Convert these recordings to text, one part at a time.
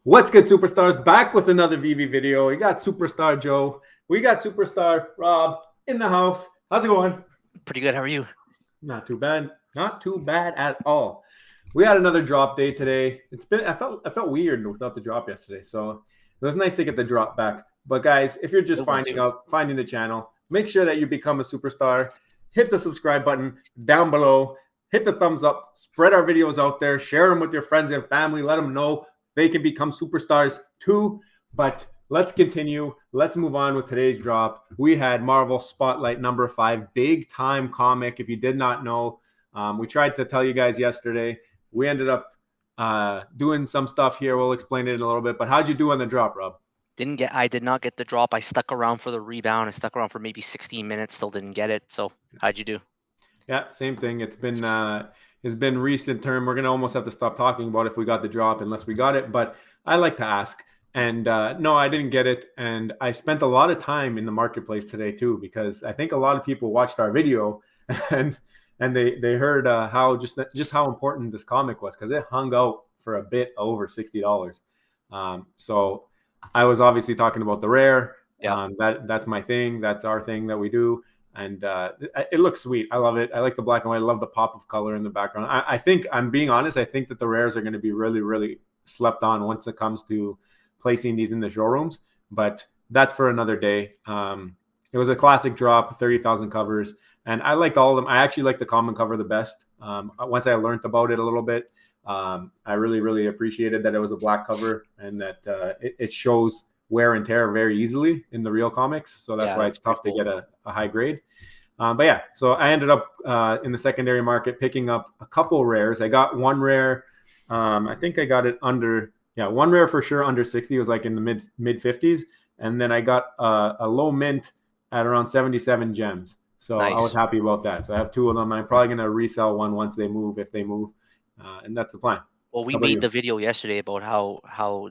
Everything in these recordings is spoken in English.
What's good, superstars? Back with another Vivi video. We got Superstar Joe. We got Superstar Rob in the house. How's it going? Pretty good. How are you? Not too bad. Not too bad at all. We had another drop day today. I felt weird without the drop yesterday, so it was nice to get the drop back. But guys, if you're just finding the channel, make sure that you become a superstar. Hit the subscribe button down below. Hit the thumbs up. Spread our videos out there. Share them with your friends and family. Let them know they can become superstars too. But let's continue. Let's move on with today's drop. We had Marvel Spotlight number 5, big time comic. If you did not know, we tried to tell you guys yesterday. We ended up doing some stuff here. We'll explain it in a little bit. But how'd you do on the drop, Rob? I did not get the drop. I stuck around for the rebound. I stuck around for maybe 16 minutes. Still didn't get it. So how'd you do? Yeah, same thing. It's been recent term. We're gonna almost have to stop talking about if we got the drop unless we got it. But I like to ask. And no, I didn't get it. And I spent a lot of time in the marketplace today too, because I think a lot of people watched our video and they heard how just how important this comic was, because it hung out for a bit over $60. So I was obviously talking about the rare. Yeah. That's my thing. That's our thing that we do. And it looks sweet. I love it. I like the black and white. I love the pop of color in the background. I think, I'm being honest, I think that the rares are going to be really, really slept on once it comes to placing these in the showrooms. But that's for another day. It was a classic drop, 30,000 covers. And I liked all of them. I actually like the common cover the best. Once I learned about it a little bit, I really, really appreciated that it was a black cover and that it shows wear and tear very easily in the real comics. So that's why it's tough to get a high grade. But yeah, so I ended up in the secondary market picking up a couple rares. I got one rare. I think I got it under, one rare for sure under 60. It was like in the mid 50s. And then I got a low mint at around 77 gems. So nice. I was happy about that. So I have 2 of them. I'm probably going to resell one once they move, if they move. And that's the plan. Well, we made the video yesterday about how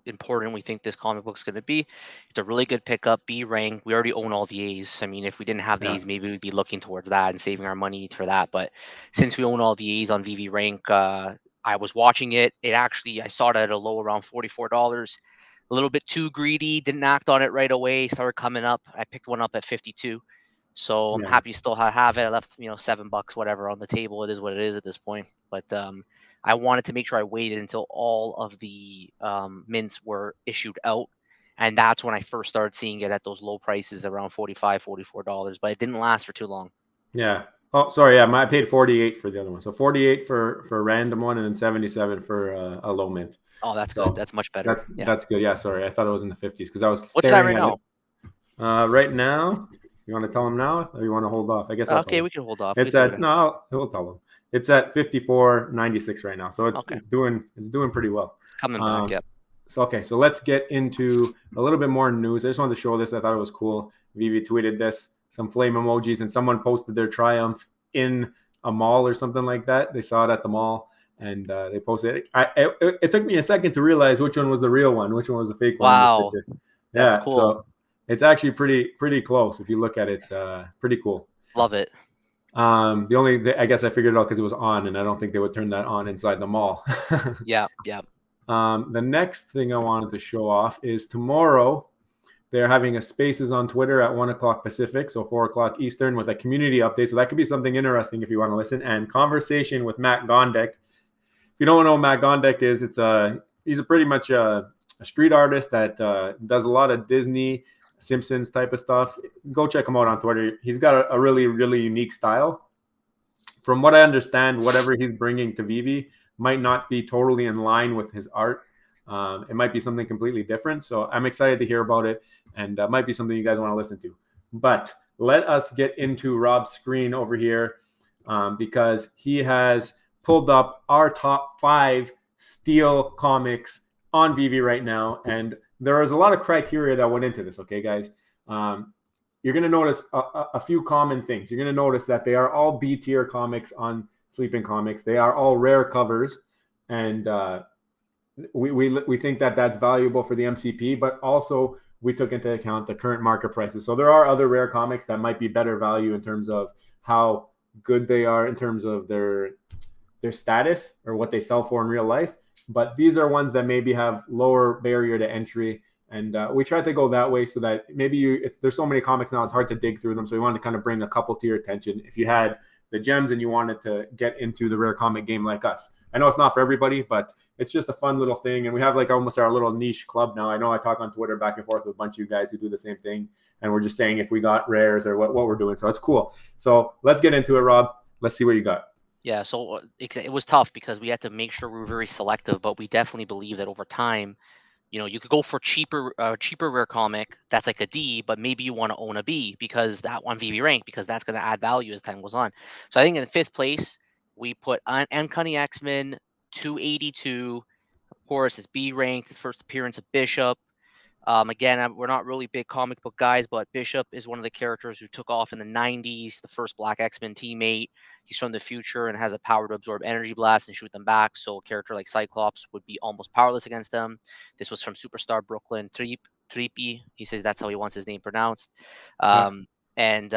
important we think this comic book is going to be. It's a really good pickup. B rank. We already own all the A's. I mean, if we didn't have the A's, maybe we'd be looking towards that and saving our money for that. But since we own all the A's on Vivi rank, I was watching it. I saw it at a low around $44. A little bit too greedy. Didn't act on it right away. Started coming up. I picked one up at 52. So I'm happy still have it. I left, $7, whatever, on the table. It is what it is at this point. But I wanted to make sure I waited until all of the mints were issued out. And that's when I first started seeing it at those low prices around $45, $44. But it didn't last for too long. Yeah. Oh, sorry. Yeah, I paid 48 for the other one. So 48 for a random one, and then 77 for a low mint. Oh, that's good. That's much better. That's good. Yeah, sorry. I thought it was in the 50s because I was staring. What's that right now? Right now, you want to tell them now, or you want to hold off? I guess. Okay, we can hold off. It's at we'll tell them. It's at 54.96 right now, so it's doing pretty well. Coming back, yep. So let's get into a little bit more news. I just wanted to show this. I thought it was cool. Vivi tweeted this, some flame emojis, and someone posted their triumph in a mall or something like that. They saw it at the mall, and they posted it. It took me a second to realize which one was the real one, which one was the fake one. Wow, that's cool. So it's actually pretty close if you look at it. Pretty cool. Love it. I guess I figured it out because it was on, and I don't think they would turn that on inside the mall. Yeah. The next thing I wanted to show off is tomorrow they're having a Spaces on Twitter at 1 o'clock Pacific, so 4 o'clock Eastern, with a community update. So that could be something interesting if you want to listen. And conversation with Matt Gondek. If you don't know what Matt Gondek is, he's pretty much a street artist that does a lot of Disney, Simpsons type of stuff. Go check him out on Twitter. He's got a really, really unique style. From what I understand, whatever he's bringing to Vivi might not be totally in line with his art. It might be something completely different. So I'm excited to hear about it, and might be something you guys want to listen to. But let us get into Rob's screen over here, because he has pulled up our top 5 Steel comics on Vivi right now. And there is a lot of criteria that went into this, okay, guys? You're going to notice a few common things. You're going to notice that they are all B-tier comics on Sleeping Comics. They are all rare covers, and we think that that's valuable for the MCP, but also we took into account the current market prices. So there are other rare comics that might be better value in terms of how good they are in terms of their status or what they sell for in real life. but these are ones that maybe have lower barrier to entry. And we tried to go that way so that maybe if there's so many comics now, it's hard to dig through them. So we wanted to kind of bring a couple to your attention. If you had the gems and you wanted to get into the rare comic game like us, I know it's not for everybody, but it's just a fun little thing. And we have like almost our little niche club now. I know I talk on Twitter back and forth with a bunch of you guys who do the same thing. And we're just saying if we got rares or what we're doing. So it's cool. So let's get into it, Rob. Let's see what you got. Yeah, so it was tough because we had to make sure we were very selective, but we definitely believe that over time, you could go for cheaper rare comic that's like a D, but maybe you want to own a B because that one VV rank because that's going to add value as time goes on. So I think in fifth place we put Uncanny X-Men 282. Of course, it's B ranked. The first appearance of Bishop. Again, we're not really big comic book guys, but Bishop is one of the characters who took off in the 90s, the first Black X-Men teammate. He's from the future and has a power to absorb energy blasts and shoot them back. So a character like Cyclops would be almost powerless against them. This was from Superstar Brooklyn Trippy. He says that's how he wants his name pronounced. Yeah. And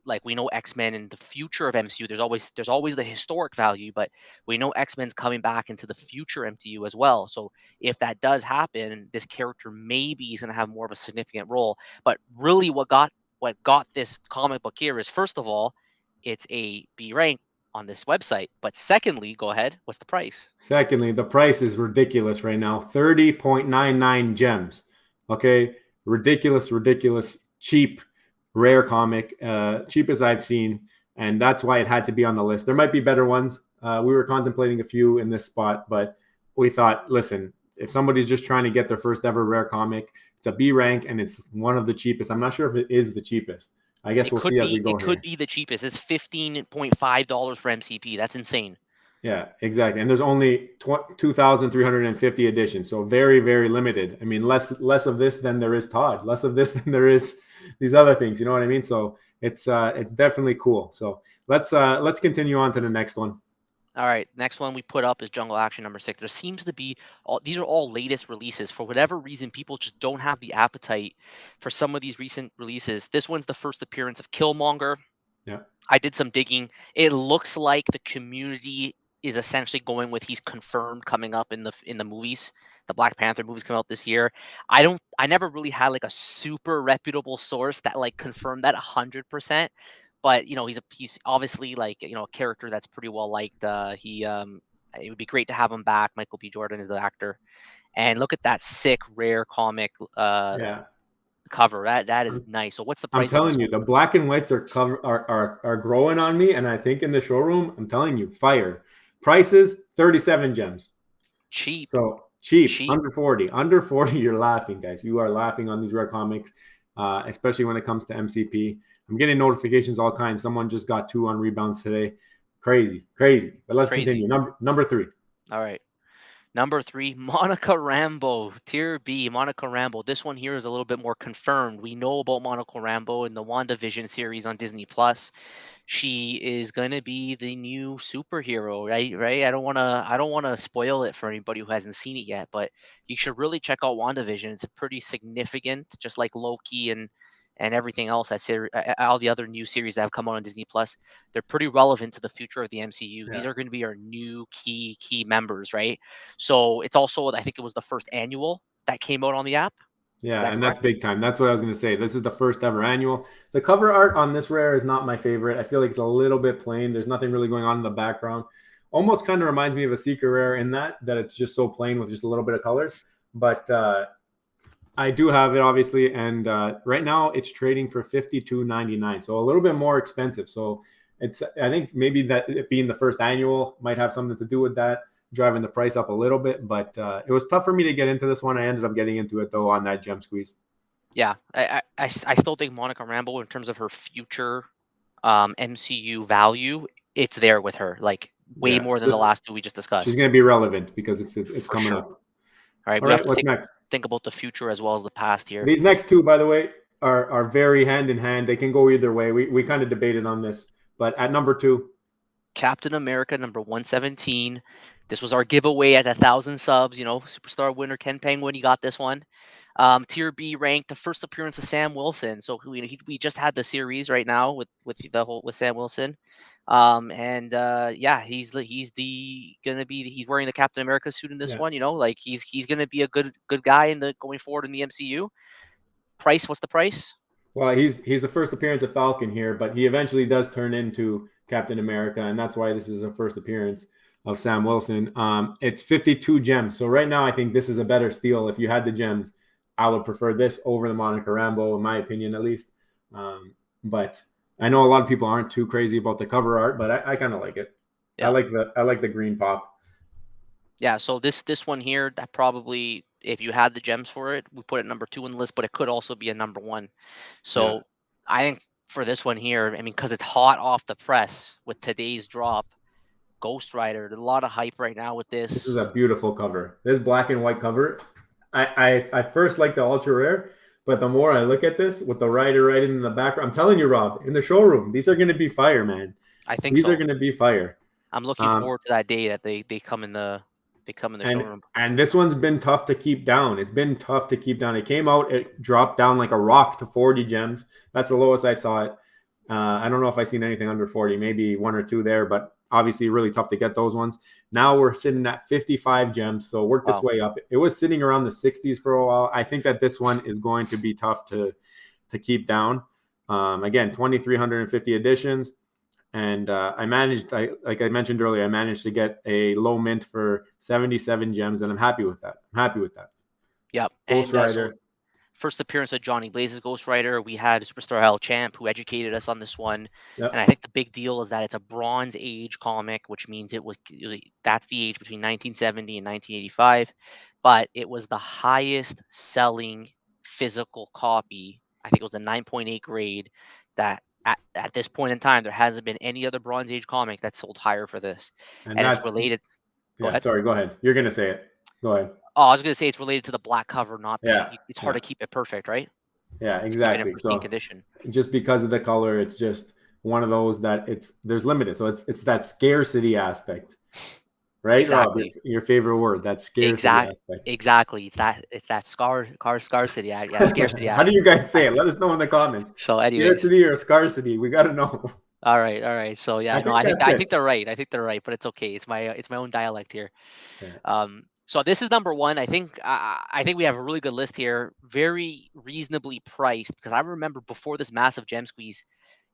like we know X-Men in the future of MCU, there's always the historic value, but we know X-Men's coming back into the future MCU as well. So if that does happen, this character maybe is going to have more of a significant role. But really, what got this comic book here is first of all, it's a B rank on this website. But secondly, go ahead. What's the price? Secondly, the price is ridiculous right now. 30.99 gems. Okay. Ridiculous, cheap, rare comic. Cheapest I've seen. And that's why it had to be on the list. There might be better ones. We were contemplating a few in this spot, but we thought, listen, if somebody's just trying to get their first ever rare comic, it's a B rank and it's one of the cheapest. I'm not sure if it is the cheapest. I guess we'll see as we go It could here. be the cheapest. It's $15.5 for MCP. That's insane. Yeah, exactly. And there's only 2,350 editions, so very limited. I mean, less of this than there is Todd. Less of this than there is these other things. You know what I mean? So it's definitely cool. So let's continue on to the next one. All right, next one we put up is Jungle Action number 6. There seems to be these are all latest releases. For whatever reason, people just don't have the appetite for some of these recent releases. This one's the first appearance of Killmonger. Yeah. I did some digging. It looks like the community is essentially going with he's confirmed coming up in the movies. The Black Panther movies come out this year. I never really had like a super reputable source that like confirmed that 100%. But he's obviously like a character that's pretty well liked. It would be great to have him back. Michael B. Jordan is the actor, and look at that sick rare comic Yeah. cover. That is nice. So what's the I'm price on this telling you, one? the black and whites are growing on me, and I think in the showroom, I'm telling you, fire. Prices 37 gems. Cheap, So cheap, cheap. under 40. Under 40, you're laughing, guys. You are laughing on these rare comics, especially when it comes to MCP. I'm getting notifications all kinds. Someone just got 2 on rebounds today. Crazy. But let's Crazy. continue. Number 3. All right. Number 3, Monica Rambeau, Tier B, Monica Rambeau. This one here is a little bit more confirmed. We know about Monica Rambeau in the WandaVision series on Disney Plus. She is gonna be the new superhero, right? Right. I don't wanna spoil it for anybody who hasn't seen it yet, but you should really check out WandaVision. It's a pretty significant, just like Loki and everything else. All the other new series that have come out on Disney Plus, they're pretty relevant to the future of the MCU. These Yeah. are going to be our new key members, right? So it's also, I think it was the first annual that came out on the app. Is Yeah, that and that's correct? big time. That's what I was going to say. This is the first ever annual. The cover art on this rare is not my favorite. I feel like it's a little bit plain. There's nothing really going on in the background. Almost kind of reminds me of a secret rare in that it's just so plain with just a little bit of colors. But I do have it obviously, and right now it's trading for $52.99, so a little bit more expensive. So I think maybe that it being the first annual might have something to do with that, driving the price up a little bit. But it was tough for me to get into this one. I ended up getting into it though on that gem squeeze. Yeah, I still think Monica Rambeau, in terms of her future MCU value, it's there with her, like way Yeah, more than the last two we just she's discussed, going to be relevant because it's for coming sure. up. All right, All we have right, to what's next? think about the future as well as the past here. These next two, by the way, are very hand in hand. They can go either way. We kind of debated on this, but at number 2, Captain America number 117. This was our giveaway at 1,000 subs. Superstar winner Ken Penguin, he got this one. Tier B ranked, the first appearance of Sam Wilson. So we just had the series right now with Sam Wilson. Yeah, he's wearing the Captain America suit in this Yeah. one. Like he's gonna be a good guy in the going forward in the MCU. Price? What's the price? Well, he's the first appearance of Falcon here, but he eventually does turn into Captain America, and that's why this is the first appearance of Sam Wilson. It's 52 gems. So right now, I think this is a better steal. If you had the gems, I would prefer this over the Monica Rambeau, in my opinion, at least. But I know a lot of people aren't too crazy about the cover art, but I kind of like it. Yeah. I like the green pop. Yeah, so this one here, that probably, if you had the gems for it, we put it number 2 on the list, but it could also be a number 1. Yeah. So I think for this one here, I mean, because it's hot off the press with today's drop, Ghost Rider. There's a lot of hype right now with This is this. a beautiful cover. This black and white cover. I first like the ultra rare, but the more I look at this with the rider right in the background, I'm telling you, Rob, in the showroom, these are going to be fire, man. I think These are so. going to be fire. I'm looking Um, forward to that day that they come in the and showroom. and this one's been tough to keep down. It's been tough to keep down. It came out, it dropped down like a rock to 40 gems. That's the lowest I saw it. I don't know if I seen anything under 40, maybe one or two there, but obviously really tough to get those ones. Now we're sitting at 55 gems, so worked its Wow. way up. It was sitting around the 60s for a while. I think that this one is going to be tough to keep down. Again, 2,350 editions. And like I mentioned earlier, I managed to get a low mint for 77 gems, and I'm happy with that. I'm happy with that. Yep. Ghost And so Rider. first appearance of Johnny Blaze's Ghost Rider. We had Superstar Hell Champ who educated us on this one. And I Yep. think the big deal is that it's a Bronze Age comic, which means that's the age between 1970 and 1985. But it was the highest selling physical copy. I think it was a 9.8 grade that at this point in time, there hasn't been any other Bronze Age comic that sold higher for this. And And it's that's, related. Go yeah, ahead. sorry, go ahead. You're going to say it. Go ahead. Oh, I was going to say it's related to the black cover not being, Yeah. it's hard Yeah. to keep it perfect, right? Yeah, To keep it in exactly. pristine So condition. just because of the color, it's just one of those that there's limited. So it's that scarcity aspect, right, Rob? Exactly. Your favorite word, that scarcity Exact. aspect. Exactly. It's that scarcity. Yeah, scarcity How do you guys say it? aspect. Let us know in the comments. So, anyways, Scarcity or scarcity? We got to know. all right, all right. So I yeah, no, think I think that's I it. think they're right. I think they're right, but it's okay. It's my own dialect here. Yeah. So this is number 1. I think we have a really good list here, very reasonably priced. Because I remember before this massive gem squeeze,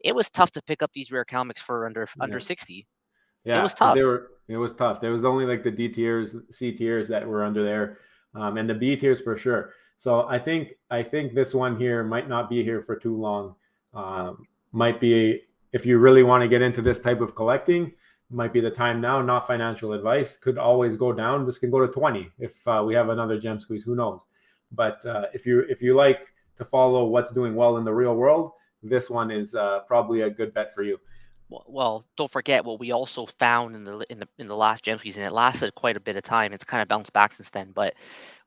it was tough to pick up these rare comics for under Yeah. 60. It Yeah, was tough. it was tough. There was only like the D tiers, C tiers that were under there, and the B tiers for sure. So I think this one here might not be here for too long. Might be, if you really want to get into this type of collecting, might be the time now. Not financial advice. Could always go down. This can go to 20 if we have another gem squeeze. Who knows? But if you like to follow what's doing well in the real world, this one is probably a good bet for you. Well, don't forget what we also found in the last gem squeeze, and it lasted quite a bit of time. It's kind of bounced back since then, but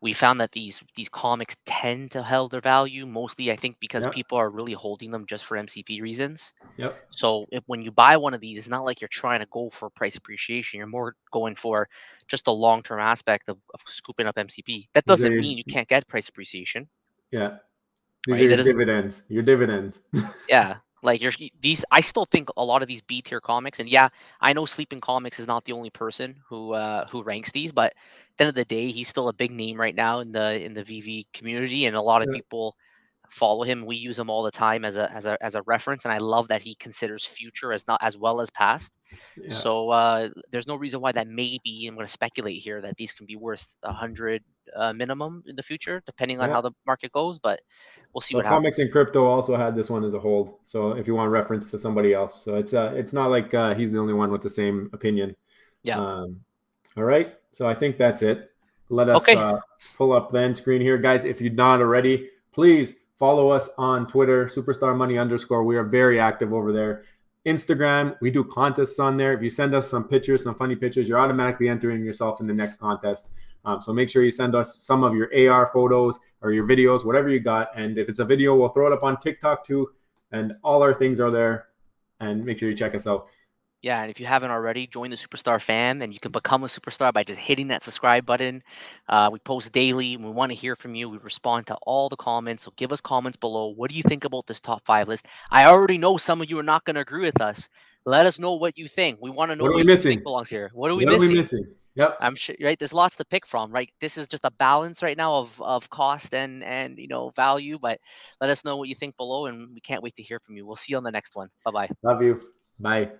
we found that these comics tend to hold their value mostly, I think, because Yep. people are really holding them just for MCP reasons. Yep. So when you buy one of these, it's not like you're trying to go for price appreciation. You're more going for just the long term aspect of scooping up MCP. That These are doesn't your mean you can't get price appreciation, yeah. These are right? That your doesn't. dividends. Your dividends. Yeah, like these. I still think a lot of these B tier comics, and yeah, I know Sleeping Comics is not the only person who ranks these, but at the end of the day, he's still a big name right now in the VV community, and a lot of Yeah. people follow him. We use him all the time as a reference, and I love that he considers future as not as well as past. Yeah. So there's no reason why that maybe I'm going to speculate here that these can be worth 100 minimum in the future, depending on Yeah. how the market goes. But we'll see So what comics happens. and crypto also had this one as a hold. So if you want reference to somebody else, so it's not like he's the only one with the same opinion. Yeah. Um, all right. So I think that's it. Let us Okay. pull up the end screen here, guys. If you're not already, please follow us on Twitter, superstar money underscore. We are very active over there. Instagram, we do contests on there. If you send us some pictures, some funny pictures, you're automatically entering yourself in the next contest. So make sure you send us some of your AR photos or your videos, whatever you got. And if it's a video, we'll throw it up on TikTok too. And all our things are there. And make sure you check us out. Yeah, and if you haven't already, join the Superstar fam, and you can become a superstar by just hitting that subscribe button. We post daily, and we want to hear from you. We respond to all the comments, so give us comments below. What do you think about this top 5 list? I already know some of you are not going to agree with us, Let us know what you think. We want to know What are we what you think missing? belongs here. What are we What are we missing? missing? Yep. I'm sure, right? There's lots to pick from, right? This is just a balance right now of cost and value. But let us know what you think below, and we can't wait to hear from you. We'll see you on the next one. Bye bye. Love you. Bye.